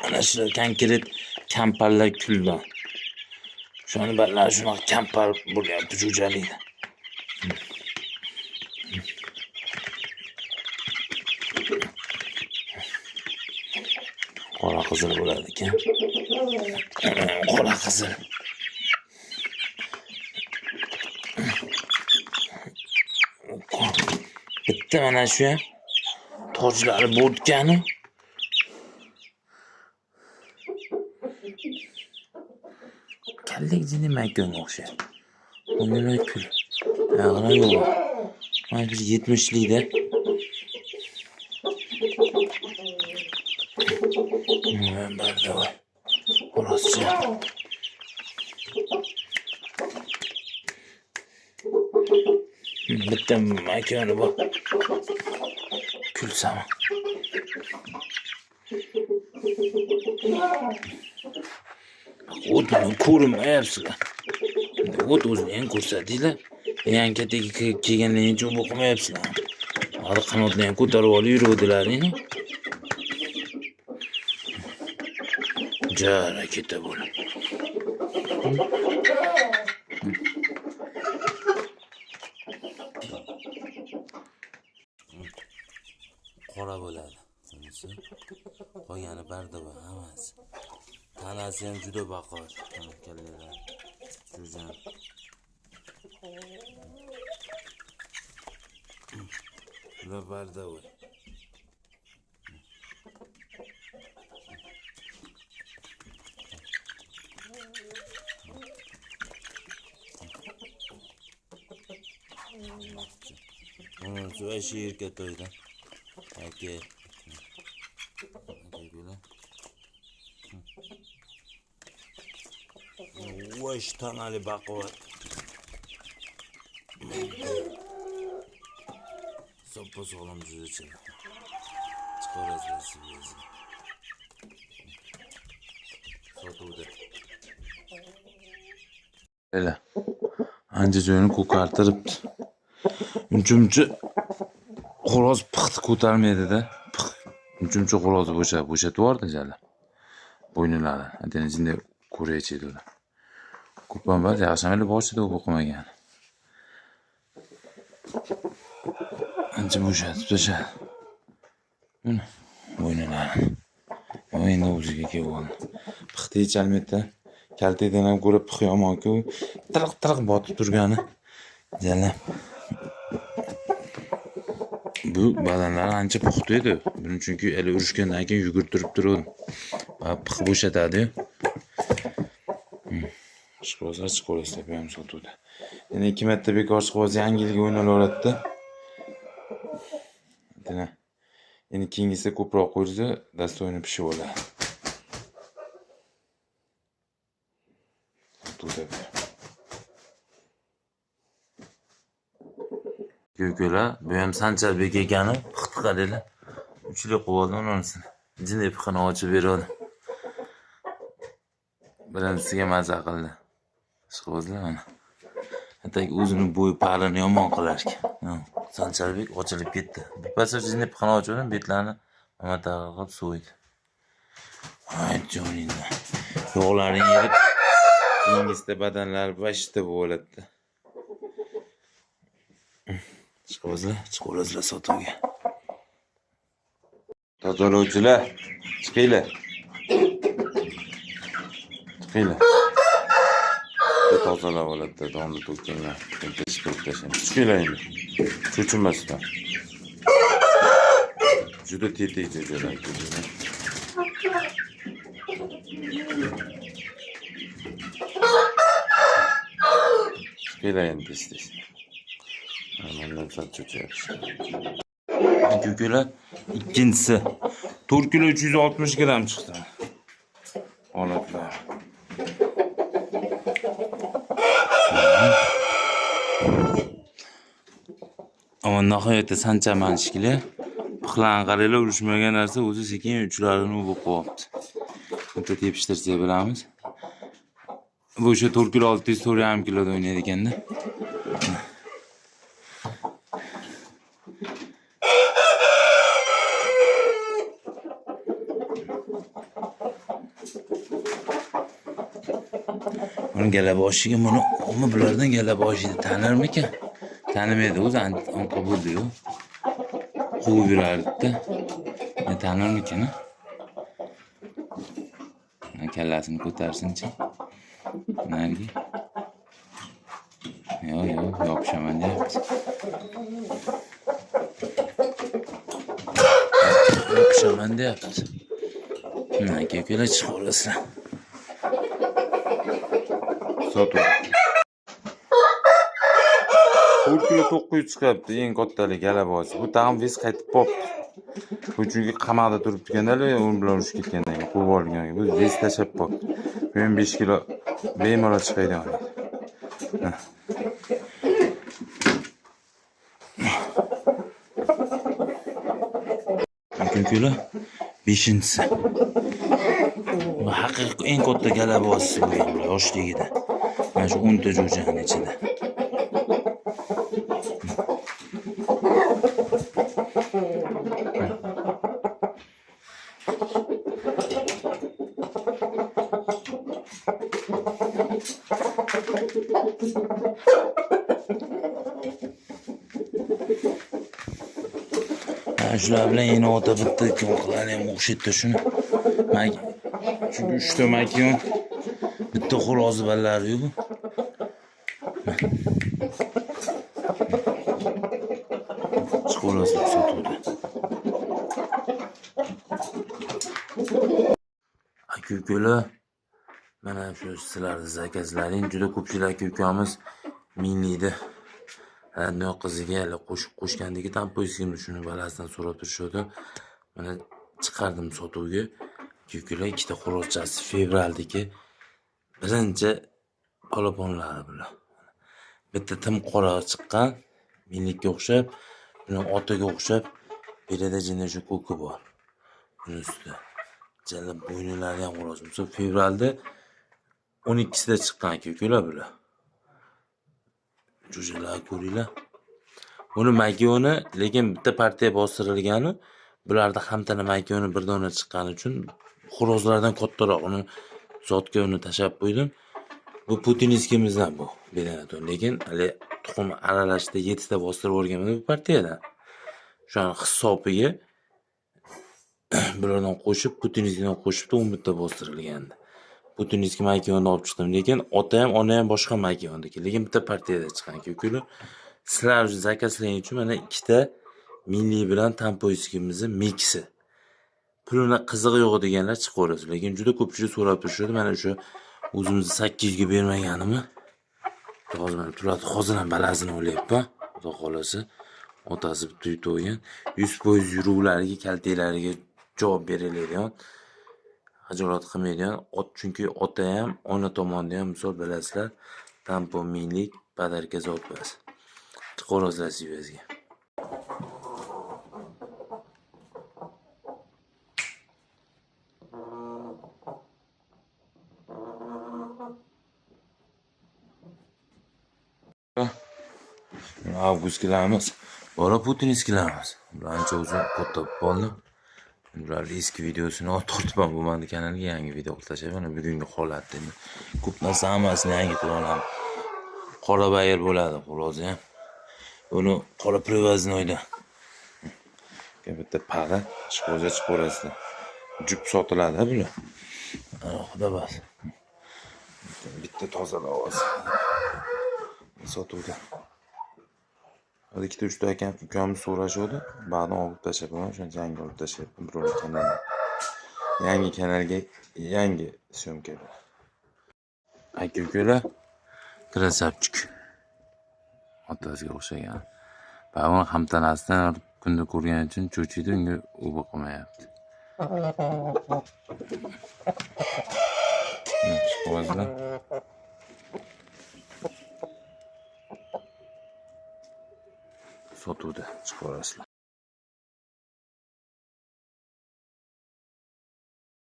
Ana shu konkret kamparlar kuldan. Shuni ballar shunaqa kampar bo'lyapti jo'jalikda. Qora qizil bo'ladi ekan. Qora qizil. Bitta mana shu tojlari bo'tgani. Kallik jini makonga o'xshaydi. Bunday kul. Ayog'lar yo'q. Mana biz 70likda. Barda. Xuloscha. Bitta makoni bor. Kulsam. O'tni ko'rmayapsizlar. O't o'zini ham ko'rsatinglar. Yankadagi kelgandan keyin o'qimayapsizlar. Hali qanotlarni ko'tarib olib yuruvdilaring. Jara keta bo'lib. Qora bo'ladi. Qolgani barda va hammasi. Tanasi ham juda baquvvat. Kallalar. Jo'jan. Juda barda va. Şu şirket oydu. Peki. Vaş tanali bakovat. Sopa soğlam cüce çek. Çıkarız vesibiyesi. Sotuğda. Öyle. Anca joyunu ko'kartirib. Unchuncha xo'roz pixni ko'tarmaydi-da. Unchuncha xo'rozni bo'shatib yubordi jala. Bo'ynilari. Adani jinda ko'raychiydi ular. Ko'pam bor, yaxshimayli boshida o'qimagan. Ancha bo'shatib tashladi. Mana bo'ynilari. Endi o'ziga kelib oldi. Pixni yechalmaydi-da. Kaltadan ham ko'ra pix yomon-ku. Tiriq botib turgani. Jala. Bu badanlar ancha puxta edi. Buning chunki hali urushgandan keyin yugurtirib turdim. Va pix bo'shatadi. Ishqibozlar chiqaversa ham sotuvdi. Yana 2 marta bekor chiqib yangilik o'ynalayapti. Endi keyingisi ko'proq qo'ysa, dastoyni pishib oladi. Ko'klar, bu ham Sancharbek ekani, pixni qaranglar. 3 yil qo'ydim unisini. Jinday pixini ochib berdim. Birinchisiga maza qildi. Ishqibozlar mana. Hatto o'zini bo'yi parini yomon qilar ekan. Sancharbek ochilib ketdi. Bir pasaj jinday pixini ochdim, betlarni mamataga qilib so'ydi. Ay joningda. Yog'laring yeb, keyingisida badanlar bashta bo'ladi. Chiqinglar sotuvga. Tozalovchilar, chiqinglar. Chiqinglar. Bu tozalab oladi, donni to'kkanlar. Chiqib tashlang. Chiqinglar endi. Cho'chilmasdan. Juda tetik jo'jalar. Chiqinglar endi tez. Mandan sat cho'chayapti. Ko'klar ikkinchisi 4 kilo 360 gram chiqdi. Holatlar. Ama nihoyatda sanchaman shikili. Pixlan qaranglar, urushmagan narsa o'zi sekin uchlarini bo'lib qo'yapti. Bitta tepishtirsak bilamiz. Bu o'sha 4 kilo 600 kiloda o'ynaydi ekanda. Buni galaboshiga buni omma bulardan galaboshiga tanirmikan? Tanimaydi o'zi anqa bo'ldi-yu. Quvib yurardi-da. Tanirmikan? Kallasini ko'tarsin-chi. Nariga. Yo'q, yopishaman deyapti. Yopishaman deyapti. Aka ukalar chiqib olasizlar. Sotuv. 4 kilo 900 chiqibdi, eng kattalik galabosi. Bu tag'in ves qaytib qopti. Bu chunki qamoqda turibdi-kanda, u bilan urushib ketgandan keyin qo'yib olgan. Bu ves tashab qopti. Men 5 kilo bemalol chiqaydi. Ukalar 5-inchisi. Bu haqiqiy eng katta galabosi bo'lgan yoshligida. Mana shu 10 ta jo'janing ichida. Shular bilan yana ota bitta ko'qlar ham o'xshatdi shuni. Chunki 3 ta makiyon bitta xo'rozi ballari-yu bu. Chiqolasizlar sotuvda. Aka-ukalar, mana shu sizlarning zakazlaring juda ko'pchilik aka-ukamiz minliydi. Radniyo qiziga qo'shgandagi tampoyskimni shuni balasidan so'rab turishdi. Mana chiqardim sotuvga. Aka-ukalar ikkita xo'rozchasi fevraldagi birinchi polaponlari bular. Bitta tim qora chiqqan, minlikka o'xshab, buni otaga o'xshab, belida jinni shu ko'ki bor. Buni ustida jala bo'ynilari ham xo'roz. Misol fevralda 12sida chiqqan aka-ukalar bular. Jo'jalar ko'ringlar. Buni makiyoni, lekin bitta partiya bostirilgani, bularda hamtana makiyoni bir dona chiqqani uchun xo'rozlardan kattaroq uni zotga uni tashab qo'ydim. Bu putinskimizdan bu bedanaton, lekin hali tuxum aralashda 7 ta bostirib o'rganman bu partiyada. Shuni hisobiga bulardan qo'shib, putinskidan qo'shib 11 ta bostirilgandi. Putinski makiyonni olib chiqdim, lekin ota ham, ona ham boshqa makiyondiki, lekin bitta partiyada chiqqan aka-ukalar. Sizlar uchun zakazlaring uchun mana ikkita milliy bilan tampoyskimizni miksi. Pulini qizig'i yo'q deganlar chiqaverasiz, lekin juda ko'pchilik so'rab turishadi. Mana shu o'zimizni 800 ga bermaganimi? Hozir mana turadi, hozir ham balazini olyapman. Xudo xolasa, otasi bitta uyda o'ygan. 100% yuruvlariga, kaltaklariga javob beriladigan. Hajorat qilmaydigan, chunki ota ham, ona tomonidan ham misol bilasizlar, tampo minlik padarka zotbas. Chiqaverasizlar sivazga. Avgustkilarimiz, bora putinskilarimiz. Bular ancha uzun katta bo'ldi. Bularning eski videosini tortib bo'lmadi kanalga, yangi video tashlayman. Bugungi holatni ko'p narsa hammasini yangi qilaman. Qora bayir bo'ladi xolos ham. Buni qora privoznoyda. Bitta paga chiqo'za chiqorasida. Jup sotiladi bular. Xudo bas. Bitta toza ovoz. Sotuvda. Hadi ikkita 3 ta ukamiz so'rashdi. Ba'dan olib tashladim, shuncha yangi olib tashlayapman birovning kanaliga. Yangi kanalga yangi syomka. Aka-ukalar, krasavchik. Otasiga o'xshagan. Ba'zan hamtanasidan kunda ko'rgani uchun cho'chiydi, unga u boqmayapti. Chiqavazlar. Sotuvda chiqaverasizlar.